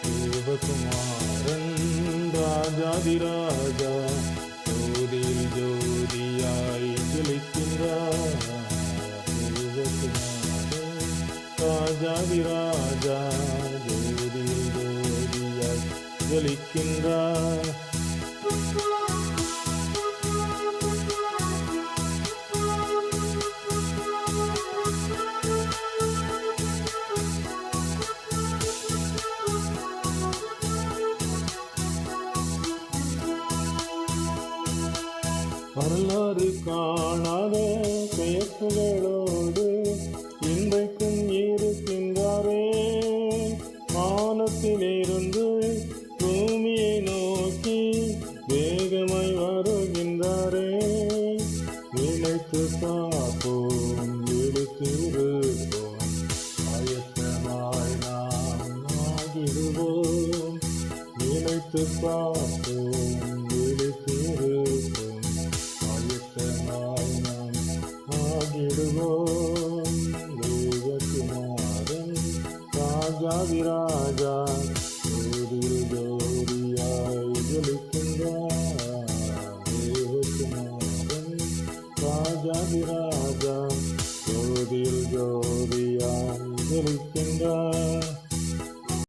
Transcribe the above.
தேவகுமாரன் ராஜாதிராஜா ஜோதியில் ஜோதியாய் ஜொலிக்கின்றார். தேவகுமாரன் ராஜாதிராஜா ஜோதியில் ஜோதியாய் ஜொலிக்கின்றார். வரலாறு காணாத பெயர்களோடு இன்றைக்கும் இருக்கின்றாரே. வானத்திலிருந்து பூமியை நோக்கி வேகமாய் வருகின்றாரே. நினைத்து பார்ப்போம், எடுத்திருப்போம், ஆயத்தமாய் நாம் ஆகிடுவோம். நினைத்து பார்ப்போம், எடுத்திருப்போம், ஆயத்தமாய் நாம் ஆகிடுவோம். தேவகுமாரன் ராஜாதிராஜா ஜோதியில் ஜோதியாய் ஜொலிக்கின்றார். தேவகுமாரன் ராஜாதிராஜா ஜோதியில் ஜோதியாய் ஜொலிக்கின்றார்.